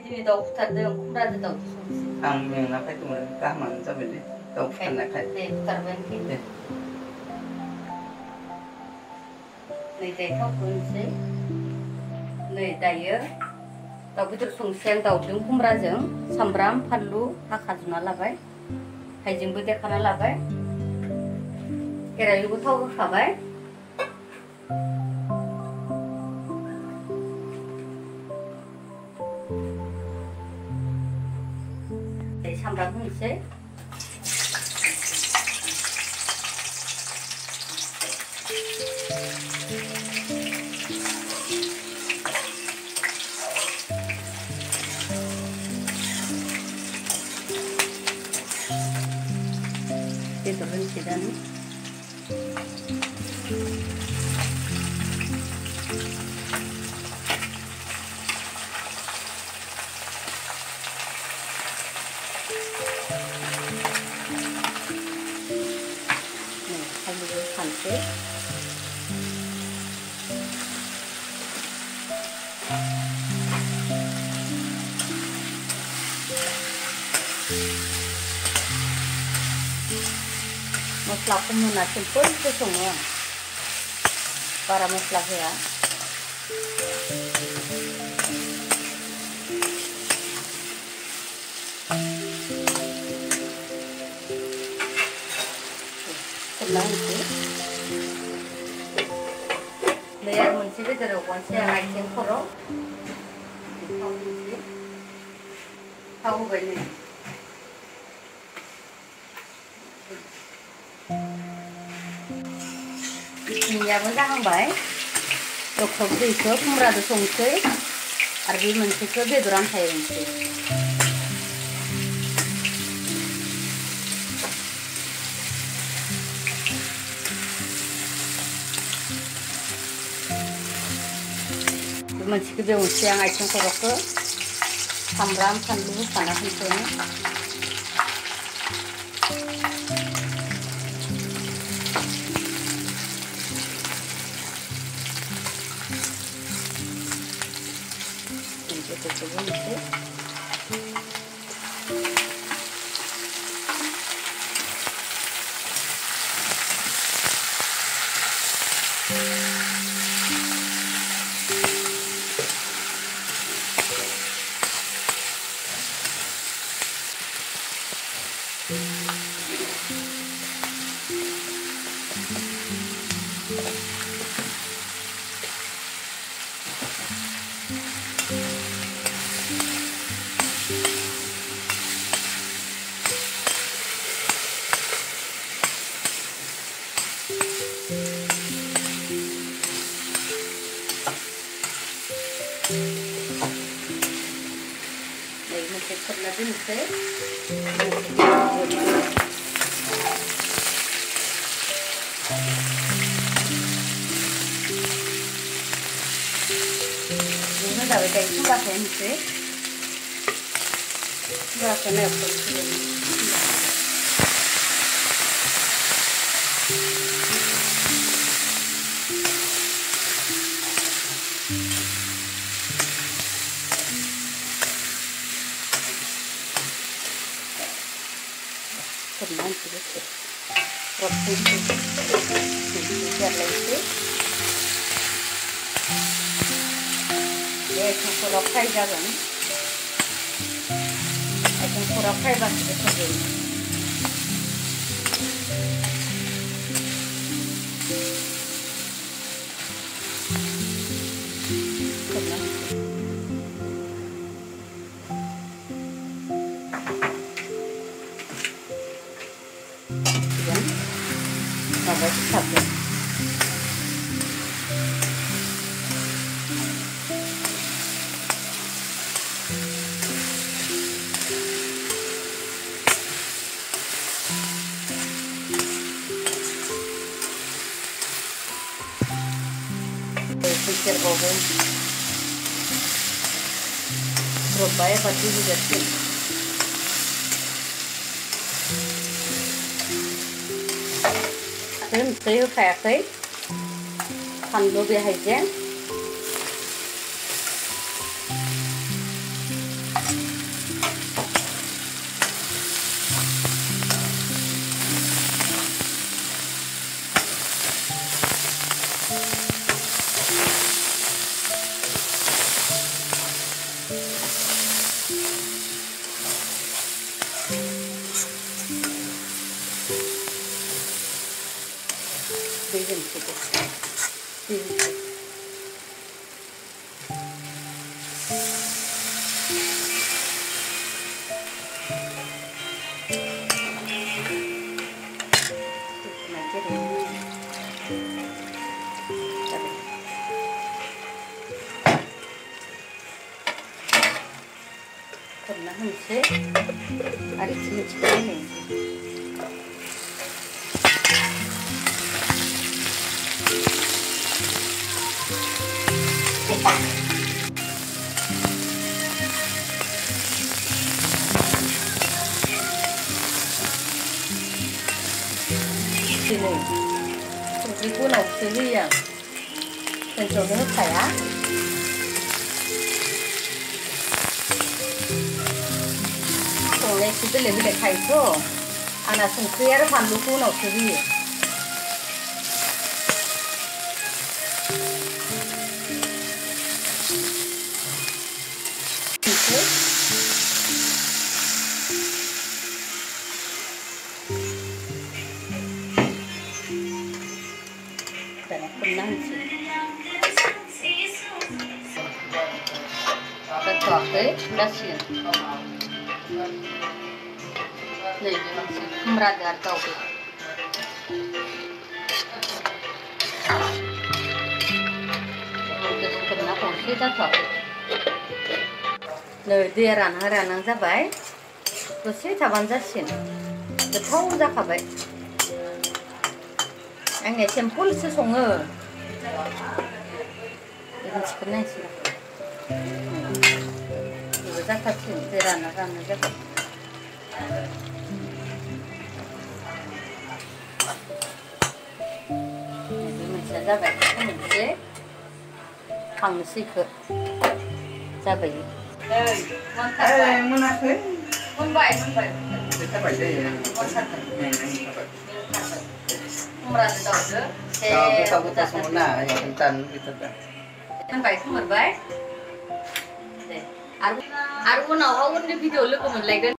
दिनै दाउ बुथारदों खुमब्राजों दाउजों संनोसै। आं मेंना फैदोंमोन गाहामानो जाबायलै दाउ बुथारनायखाय। दे बुथारबायानोखि। दे। नै दायो थावखौ होनोसै। नै दायो दाउ बेदर संनोसै आं दाउजों खुमब्राजों सामब्राम फानलु हाखाजोबना लाबाय। हाइजेंबो देखाना लाबाय। केराहियावबो थाव होखाबाय। सामब्राम होनोसै। बेदर होनोसै दानो। फानलुबो खानोसै। मस्ला खम होना सिम्पोलसो सङो आं बारा मस्ला होआ। खोबना होनोसै। नै आरो मोनसे बेदर एवबावनोसै आं आथिं खर'। थाव होनोसै। थाव होबाय नै। इखिनियाबो जाहांबाय। दैखौ खुमब्राजों संसै आरो बे मोनसेखौ बेदर आमथाय एवनोसै। मोनसेखौ बेवनोसै आं आथिं खर'खौ सामब्राम फानलु होखाना होनोसै। बेदरखौबो होनोसै। मोनसे खोबना दोननोसै। जाबाय दायो खुमब्राखौ होनोसै। खुमब्राखौ एवथ'नोसै। खोबना होनोसै दसे रबसै बे आथिंफोराव फ्राय जागोन। आथिंफोराव फ्रायबासो गोथाव जायो। खोबना होनोसै। माबा सिथाबगोन। सेरबावबाय रबबाय एबार दै होजासिगोन। होनोसै होखायाखै फानलु बे हाइजें Karena hensik, ada cili-cili ini. Sini, sungguh pun aku sini yang pencoba saya. Oleh kita lebih dekat itu, anak sungguh pandu pun aku sini. Dan tenang sih. Kecuali nasi. Nih, meradar kau. Terus kenapa kita coba? Nih, dia ranang जाबाय. दसे थाबानो जासिगोन. गोथाव जाखाबाय. आंनिया सिम्पोलसो सङो. बेखौ सिखोनायसै. बेबो जाथारसिगोन. दै रानना जाबाय. बे मोनसेया जाबाय. मोनसे खांनोसैखौ जाबाय. मोनाखै मोनबाय जाबाय दे खुमब्राजों दाउजों गोथाव सङो ना जानो गोथाव मोनबाय खोमोरबाय दे आरो उनावहाय उननि भिडिअ लोगो मोनलायगोन